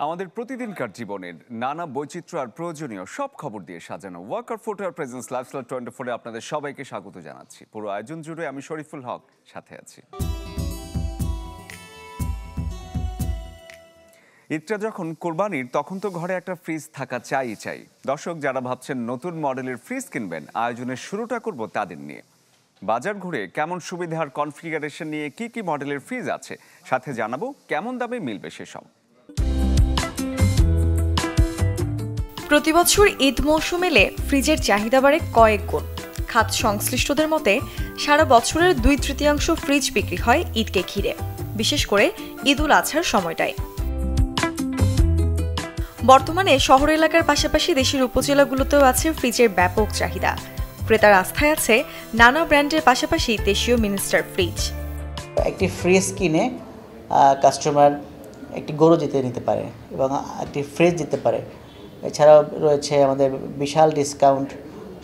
আমাদের প্রতিদিনকার জীবনের নানা বৈচিত্র্য আর প্রয়োজনীয় সব খবর দিয়ে সাজানো ওয়াকার ফুটওয়্যার প্রেজেন্স লাইফস্টাইল 24 এ আপনাদের সবাইকে স্বাগত জানাচ্ছি। পুরো আয়োজন জুড়ে আমি শরীফুল হক সাথে আছি। ঈদটা যখন কোরবানির, তখন তো ঘরে একটা ফ্রিজ থাকা চাই। দর্শক যারা ভাবছেন নতুন মডেলের ফ্রিজ কিনবেন, আয়োজনের শুরুটা করব তাদের নিয়ে। বাজার ঘুরে কেমন সুবিধা আর কনফিগারেশন নিয়ে কি মডেলের ফ্রিজ আছে, সাথে জানাবো কেমন দামে মিলবে সেসব। প্রতিবছর ঈদ মৌসুম এলে ফ্রিজের চাহিদা বাড়ে কয়েক গুণ। খাত সংশ্লিষ্টদের মতে সারা বছরের 2/3 ফ্রিজ বিক্রি হয় ঈদকে ঘিরে, বিশেষ করে ঈদ উল আজহার সময়টায়। বর্তমানে শহর এলাকার পাশাপাশি দেশের উপজেলাগুলোতেও আছে ফ্রিজের ব্যাপক চাহিদা। ক্রেতার আস্থায় আছে নানা ব্র্যান্ডের পাশাপাশি দেশীয় মিনিস্টার ফ্রিজ। একটি ফ্রিজ কিনে কাস্টমার একটি গরু জিতে নিতে পারে এবং একটি ফ্রিজ জিততে পারে। এছাড়াও রয়েছে আমাদের বিশাল ডিসকাউন্ট,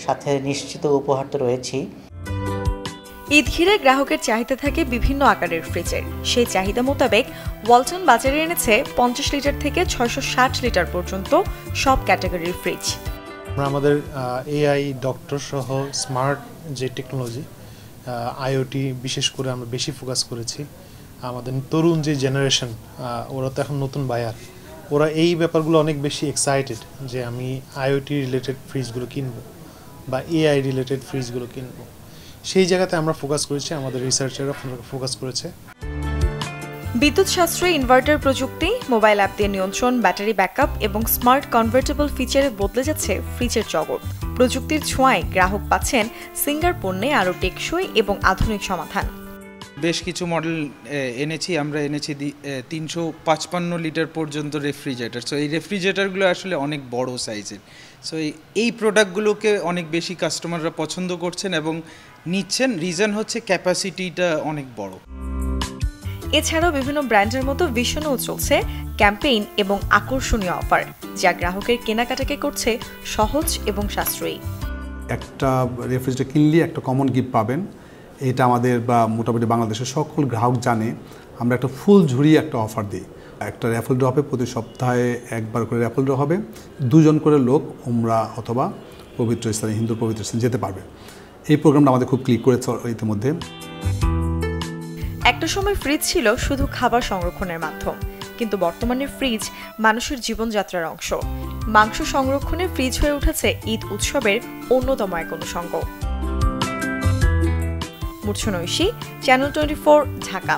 সাথে নিশ্চিত উপহার তো রয়েছেই। ঈদ ঘিরে গ্রাহকের চাহিদা থাকে বিভিন্ন আকারের ফ্রিজের। সেই চাহিদা মোতাবেক ওয়ালটন বাজারে এনেছে 50 লিটার থেকে 660 লিটার পর্যন্ত সব ক্যাটাগরির ফ্রিজ। আমরা আমাদের এআই ডক্টর সহ স্মার্ট যে টেকনোলজি, আইওটি বিশেষ করে আমরা বেশি ফোকাস করেছি। আমাদের তরুণ যে জেনারেশন, ওরা তো এখন নতুন বায়ার, ওরা এই ব্যাপারগুলো অনেক বেশি এক্সাইটেড যে আমি আইওটি রিলেটেড ফ্রিজগুলো কিনবো বা এআই রিলেটেড ফ্রিজগুলো কিনবো। সেই জায়গাতে আমরা ফোকাস করেছি, আমাদের রিসার্চাররা ফোকাস করেছে। বিদ্যুৎ সাশ্রয়ী ইনভার্টার প্রযুক্তি, মোবাইল অ্যাপ দিয়ে নিয়ন্ত্রণ, ব্যাটারি ব্যাকআপ এবং স্মার্ট কনভার্টেবল ফিচারে বদলে যাচ্ছে ফ্রিজের জগৎ। প্রযুক্তির ছোঁয়ায় গ্রাহক পাচ্ছেন সিঙ্গার পণ্যে আরও টেকসই এবং আধুনিক সমাধান। বেশ কিছু মডেল আমরা এনেছি 355 লিটার পর্যন্ত রেফ্রিজারেটর। সো এই রেফ্রিজারেটরগুলো আসলে অনেক বড় সাইজের। সো এই প্রোডাক্টগুলোকে অনেক বেশি কাস্টমাররা পছন্দ করছেন এবং নিচ্ছেন। রিজন হচ্ছে ক্যাপাসিটিটা অনেক বড়। এছাড়াও বিভিন্ন ব্র্যান্ডের মতো ভীষণও চলছে ক্যাম্পেইন এবং আকর্ষণীয় অফার, যা গ্রাহকের কেনাকাটাকে করছে সহজ এবং সাশ্রয়ী। একটা রেফ্রিজারেটর কিনলে একটা কমন গিফট পাবেন, এটা আমাদের বা মোটামুটি বাংলাদেশের সকল গ্রাহক জানে। আমরা একটা ফুল ঝুড়ি একটা অফার দিই। একটা র্যাফেল ড্র হবে, প্রতি সপ্তাহে একবার করে র্যাফেল ড্র হবে। 2 জন করে লোক উমরা অথবা পবিত্র স্থানে, হিন্দুর পবিত্র স্থানে যেতে পারবে। এই প্রোগ্রামটা আমাদের খুব ক্লিক করেছে ইতিমধ্যে। একটা সময় ফ্রিজ ছিল শুধু খাবার সংরক্ষণের মাধ্যম, কিন্তু বর্তমানে ফ্রিজ মানুষের জীবনযাত্রার অংশ। মাংস সংরক্ষণে ফ্রিজ হয়ে উঠেছে ঈদ উৎসবের অন্যতম এক অনুষঙ্গ। মুর্ছনৈশী, চ্যানেল 24, ঢাকা।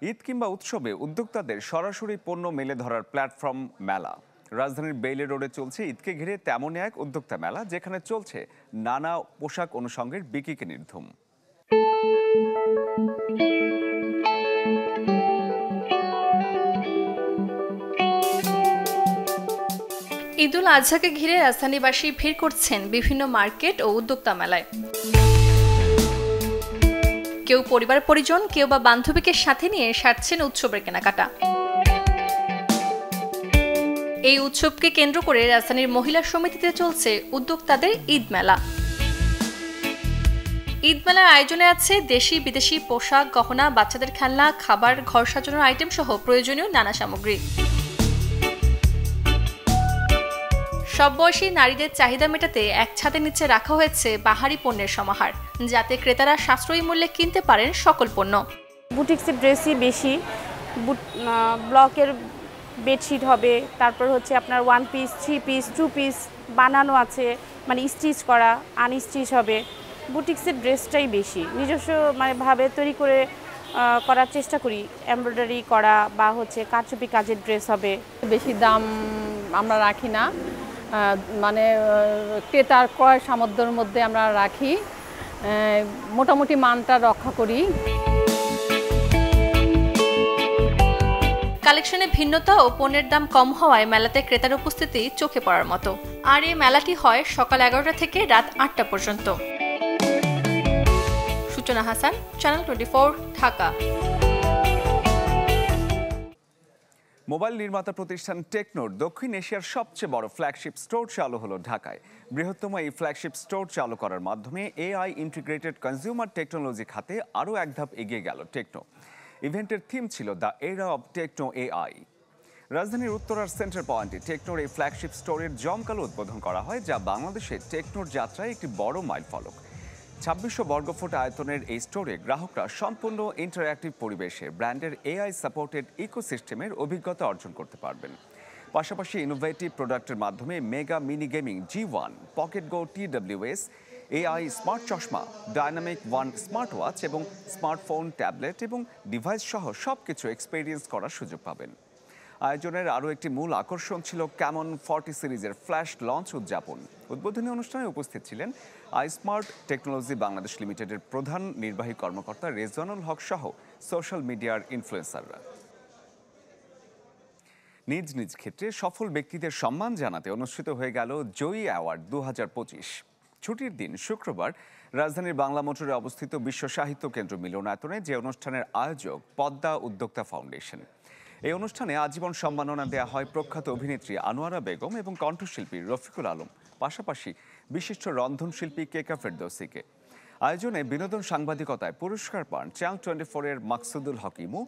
ঈদ কিংবা উৎসবে উদ্যোক্তাদের সরাসরি পণ্য মেলে ধরার প্ল্যাটফর্ম মেলা। রাজধানীর বেইলি রোডে চলছে ঈদকে ঘিরে তেমনই এক উদ্যোক্তা মেলা, যেখানে চলছে নানা পোশাক অনুষঙ্গের বিক্রিকে ধুম। ঈদ উল আজহাকে ঘিরে রাজধানীবাসী ভিড় করছেন বিভিন্ন মার্কেট ও উদ্যোক্তা মেলায়। কেউ পরিবার পরিজন, কেউ বা বান্ধবীকে সাথে নিয়ে সারছেন উৎসবের কেনাকাটা। এই উৎসবকে কেন্দ্র করে রাজধানীর মহিলা সমিতিতে চলছে উদ্যোক্তাদের ঈদ মেলা। ঈদ মেলার আয়োজনে আছে দেশি বিদেশি পোশাক, গহনা, বাচ্চাদের খেলনা, খাবার, ঘর সাজানোর আইটেম সহ প্রয়োজনীয় নানা সামগ্রী। সব বয়সী নারীদের চাহিদা মেটাতে এক ছাদের নিচে রাখা হয়েছে বাহারি পণ্যের সমাহার, যাতে ক্রেতারা সাশ্রয়ী মূল্যে কিনতে পারেন সকল পণ্য। বুটিক্সের ড্রেসই বেশি, ব্লকের বেডশিট হবে, তারপর হচ্ছে আপনার 1 পিস, 3 পিস, 2 পিস বানানো আছে, মানে স্টিচ করা, আনস্টিচ হবে। বুটিক্সের ড্রেসটাই বেশি নিজস্ব ভাবে তৈরি করে করার চেষ্টা করি। এমব্রয়ডারি করা বা হচ্ছে কারচুপি কাজের ড্রেস হবে। বেশি দাম আমরা রাখি না, ক্রেতার ক্রয় সামর্থ্যের মধ্যে আমরা রাখি, মোটামুটি মানটা রক্ষা করি। কালেকশনে ভিন্নতা ও পণ্যের দাম কম হওয়ায় মেলাতে ক্রেতার উপস্থিতি চোখে পড়ার মতো। আর এই মেলাটি হয় সকাল 11টা থেকে রাত 8টা পর্যন্ত। সূচনা হাসান, চ্যানেল 24, ঢাকা। মোবাইল নির্মাতা প্রতিষ্ঠান টেকনোর দক্ষিণ এশিয়ার সবচেয়ে বড় ফ্ল্যাগশিপ স্টোর চালু হলো ঢাকায়। বৃহত্তম এই ফ্ল্যাগশিপ স্টোর চালু করার মাধ্যমে এআই ইন্টিগ্রেটেড কনজিউমার টেকনোলজি খাতে আরও এক ধাপ এগিয়ে গেল টেকনো। ইভেন্টের থিম ছিল দ্য এরা অব টেকনো এআই। রাজধানীর উত্তরার সেন্টার পয়েন্টে টেকনোর এই ফ্ল্যাগশিপ স্টোরের জমকালো উদ্বোধন করা হয়, যা বাংলাদেশে টেকনোর যাত্রায় একটি বড় মাইলফলক। 2600 বর্গফুট আয়তনের এই স্টোরে গ্রাহকরা সম্পূর্ণ ইন্টারঅ্যাক্টিভ পরিবেশে ব্র্যান্ডের এআই সাপোর্টেড ইকোসিস্টেমের অভিজ্ঞতা অর্জন করতে পারবেন। পাশাপাশি ইনোভেটিভ প্রোডাক্টের মাধ্যমে mega mini gaming G1, pocket go TWS, AI smart চশমা, ডাইনামিক ওয়ান স্মার্ট ওয়াচ এবং স্মার্টফোন, ট্যাবলেট এবং ডিভাইস সহ সবকিছু এক্সপেরিয়েন্স করার সুযোগ পাবেন। আয়োজনের আরও একটি মূল আকর্ষণ ছিল ক্যামন 40 সিরিজের ফ্ল্যাশ লঞ্চ উদযাপন। উদ্বোধনী অনুষ্ঠানে উপস্থিত ছিলেন আইস্মার্ট টেকনোলজি বাংলাদেশ লিমিটেডের প্রধান নির্বাহী কর্মকর্তা রেজওয়ানুল হক সহ সোশ্যাল মিডিয়ার ইনফ্লুয়েন্সাররা। নিজ নিজ ক্ষেত্রে সফল ব্যক্তিদের সম্মান জানাতে অনুষ্ঠিত হয়ে গেল জয়ী অ্যাওয়ার্ড 2025। ছুটির দিন শুক্রবার রাজধানীর বাংলা মোটরে অবস্থিত বিশ্ব সাহিত্য কেন্দ্র মিলনায়তনে যে অনুষ্ঠানের আয়োজক পদ্মা উদ্যোক্তা ফাউন্ডেশন। এই অনুষ্ঠানে আজীবন সম্মাননা দেওয়া হয় প্রখ্যাত অভিনেত্রী আনোয়ারা বেগম এবং কণ্ঠশিল্পী রফিকুল আলম, পাশাপাশি বিশিষ্ট রন্ধনশিল্পী কেকা ফেরদৌসিকে। আয়োজনে বিনোদন সাংবাদিকতায় পুরস্কার পান চ্যানেল 24-এর মাকসুদুল হক ইমু,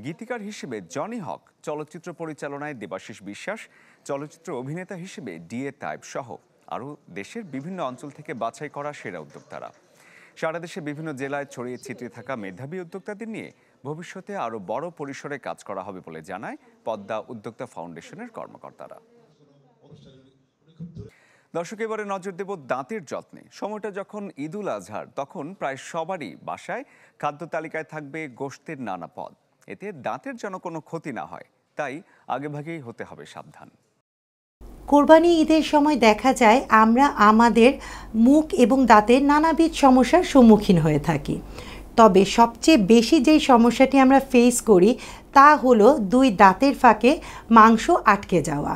গীতিকার হিসেবে জনি হক, চলচ্চিত্র পরিচালনায় দেবাশিস বিশ্বাস, চলচ্চিত্র অভিনেতা হিসেবে ডিএ তাইব সহ আরও দেশের বিভিন্ন অঞ্চল থেকে বাছাই করা সেরা উদ্যোক্তারা। সারা দেশে বিভিন্ন জেলায় ছড়িয়ে ছিটিয়ে থাকা মেধাবী উদ্যোক্তাদের নিয়ে ভবিষ্যতে আরও বড় পরিসরে কাজ করা হবে বলে জানায় পদ্মা উদ্যোক্তা ফাউন্ডেশনের কর্মকর্তারা। দর্শক, এবারে নজর দেব দাঁতের যত্নে। সময়টা যখন ঈদুল আজহার, তখন প্রায় সবারই বাসায় খাদ্য তালিকায় থাকবে গোশতের নানা পদ। এতে দাঁতের যেন কোনো ক্ষতি না হয়, তাই আগেভাগেই হতে হবে সাবধান। কোরবানি ঈদের সময় দেখা যায় আমরা আমাদের মুখ এবং দাঁতের নানাবিধ সমস্যার সম্মুখীন হয়ে থাকি। তবে সবচেয়ে বেশি যেই সমস্যাটি আমরা ফেস করি তা হলো দুই দাঁতের ফাঁকে মাংস আটকে যাওয়া।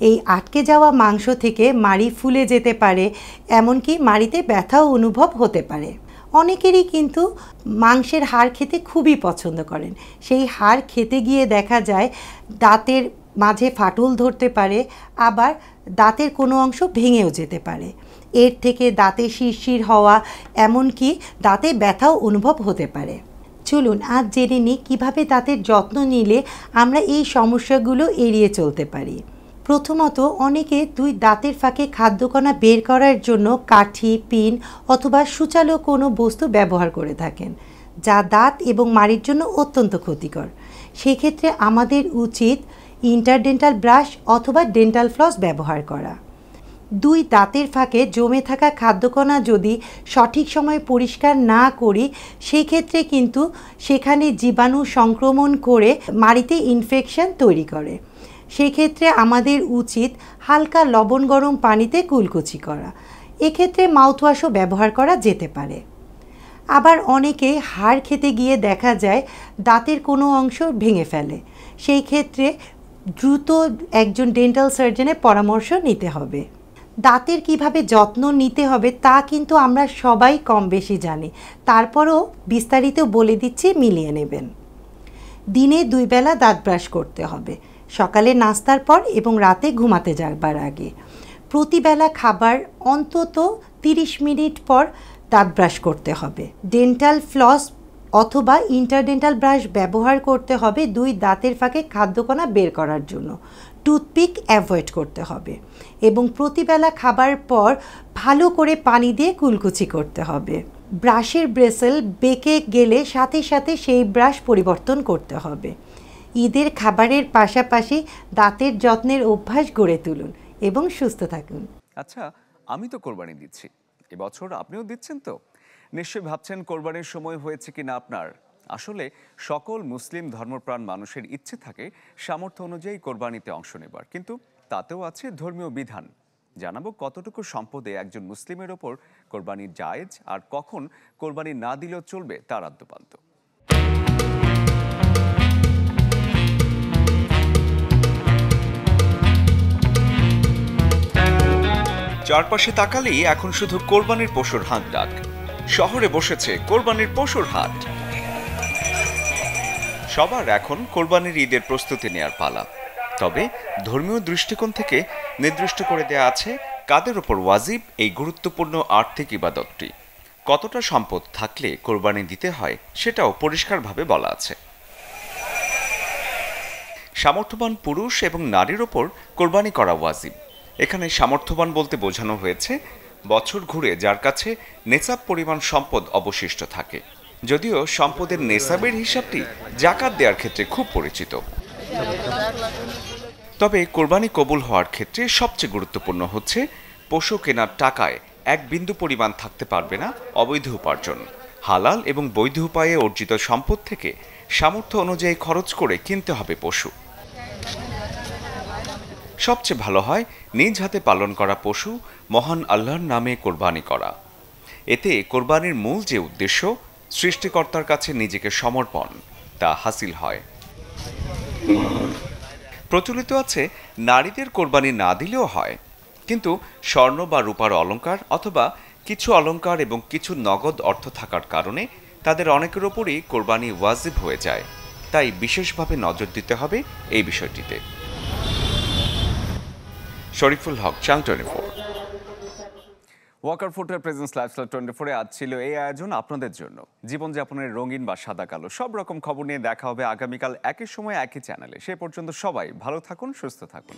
এই আটকে যাওয়া মাংস থেকে মাড়ি ফুলে যেতে পারে, এমনকি মাড়িতে ব্যথাও অনুভব হতে পারে। অনেকেরই কিন্তু মাংসের হাড় খেতে খুবই পছন্দ করেন। সেই হাড় খেতে গিয়ে দেখা যায় দাঁতের মাঝে ফাটল ধরতে পারে, আবার দাঁতের কোনো অংশ ভেঙেও যেতে পারে। এর থেকে দাঁতে শিরশির হওয়া, এমনকি দাঁতে ব্যথাও অনুভব হতে পারে। চলুন আজ জেনে নিই কীভাবে দাঁতের যত্ন নিলে আমরা এই সমস্যাগুলো এড়িয়ে চলতে পারি। প্রথমত, অনেকে দুই দাঁতের ফাঁকে খাদ্যকণা বের করার জন্য কাঠি, পিন অথবা সূচালো কোনো বস্তু ব্যবহার করে থাকেন, যা দাঁত এবং মাড়ির জন্য অত্যন্ত ক্ষতিকর। সেক্ষেত্রে আমাদের উচিত ইন্টারডেন্টাল ব্রাশ অথবা ডেন্টাল ফ্লস ব্যবহার করা। দুই দাঁতের ফাঁকে জমে থাকা খাদ্যকণা যদি সঠিক সময়ে পরিষ্কার না করি, সেই ক্ষেত্রে কিন্তু সেখানে জীবাণু সংক্রমণ করে মাড়িতে ইনফেকশন তৈরি করে। সেই ক্ষেত্রে আমাদের উচিত হালকা লবণ গরম পানিতে কুলকুচি করা। এক্ষেত্রে মাউথওয়াশও ব্যবহার করা যেতে পারে। আবার অনেকে হাড় খেতে গিয়ে দেখা যায় দাঁতের কোনো অংশ ভেঙে ফেলে। সেই ক্ষেত্রে দ্রুত একজন ডেন্টাল সার্জনের পরামর্শ নিতে হবে। দাঁতের কিভাবে যত্ন নিতে হবে তা কিন্তু আমরা সবাই কম বেশি জানি, তারপরও বিস্তারিত বলে দিচ্ছি, মিলিয়ে নেবেন। দিনে 2 বেলা দাঁত ব্রাশ করতে হবে, সকালে নাস্তার পর এবং রাতে ঘুমাতে যাবার আগে। প্রতিবেলা খাবার অন্তত 30 মিনিট পর দাঁত ব্রাশ করতে হবে। ডেন্টাল ফ্লস অথবা ইন্টারডেন্টাল ব্রাশ ব্যবহার করতে হবে দুই দাঁতের ফাঁকে খাদ্যকণা বের করার জন্য। টুথপিক অ্যাভয়েড করতে হবে এবং প্রতিবেলা খাবার পর ভালো করে পানি দিয়ে কুলকুচি করতে হবে। ব্রাশের ব্রেসেল বেঁকে গেলে সাথে সাথে সেই ব্রাশ পরিবর্তন করতে হবে। ঈদের খাবারের পাশাপাশি দাঁতের যত্নের অভ্যাস গড়ে তুলুন এবং সুস্থ থাকুন। আচ্ছা, আমি তো কোরবানি দিচ্ছি, এবছর আপনিও দিচ্ছেন তো? নিশ্চয়ই ভাবছেন কোরবানির সময় হয়েছে কিনা আপনার। আসলে সকল মুসলিম ধর্মপ্রাণ মানুষের ইচ্ছে থাকে সামর্থ্য অনুযায়ী কোরবানিতে অংশ নেবার, কিন্তু তাতেও আছে ধর্মীয় বিধান। জানাবো কতটুকু সম্পদে একজন মুসলিমের ওপর কোরবানি জায়েজ আর কখন কোরবানি না দিলেও চলবে তার আদ্যপান্ত। চারপাশে তাকালেই এখন শুধু কোরবানির পশুর হাঁক ডাক। শহরে বসেছে কোরবানির পশুর হাট। সবার এখন কোরবানির ঈদের প্রস্তুতি নেয়ার পালা। তবে ধর্মীয় দৃষ্টিকোণ থেকে নির্দিষ্ট করে দেয়া আছে কাদের ওপর ওয়াজিব এই গুরুত্বপূর্ণ আর্থিক ইবাদতটি। কতটা সম্পদ থাকলে কোরবানি দিতে হয় সেটাও পরিষ্কারভাবে বলা আছে। সামর্থ্যবান পুরুষ এবং নারীর ওপর কোরবানি করা ওয়াজিব। এখানে সামর্থ্যবান বলতে বোঝানো হয়েছে বছর ঘুরে যার কাছে নেসাব পরিমাণ সম্পদ অবশিষ্ট থাকে, যদিও সম্পদের নেসাবের হিসাবটি জাকাত দেওয়ার ক্ষেত্রে খুব পরিচিত। তবে কোরবানি কবুল হওয়ার ক্ষেত্রে সবচেয়ে গুরুত্বপূর্ণ হচ্ছে পশু কেনার টাকায় এক বিন্দু পরিমাণ থাকতে পারবে না অবৈধ উপার্জন। হালাল এবং বৈধ উপায়ে অর্জিত সম্পদ থেকে সামর্থ্য অনুযায়ী খরচ করে কিনতে হবে পশু। সবচেয়ে ভালো হয় নিজ হাতে পালন করা পশু মহান আল্লাহর নামে কোরবানি করা। এতে কোরবানির মূল যে উদ্দেশ্য, সৃষ্টিকর্তার কাছে নিজেকে সমর্পণ, তা হাসিল হয়। প্রচলিত আছে নারীদের কোরবানি না দিলেও হয়, কিন্তু স্বর্ণ বা রূপার অলংকার অথবা কিছু অলংকার এবং কিছু নগদ অর্থ থাকার কারণে তাদের অনেকের ওপরই কোরবানি ওয়াজিব হয়ে যায়। তাই বিশেষভাবে নজর দিতে হবে এই বিষয়টিতে। শরীফুল হক, চ্যানেল 24। ওয়াকার ফুডের প্রেজেন্স লাইফস্টাইল 24-এ আজ ছিল এই আয়োজন আপনাদের জন্য। জীবনযাপনের রঙিন বা সাদা কালো সব রকম খবর নিয়ে দেখা হবে আগামীকাল একই সময় একই চ্যানেলে। সে পর্যন্ত সবাই ভালো থাকুন, সুস্থ থাকুন।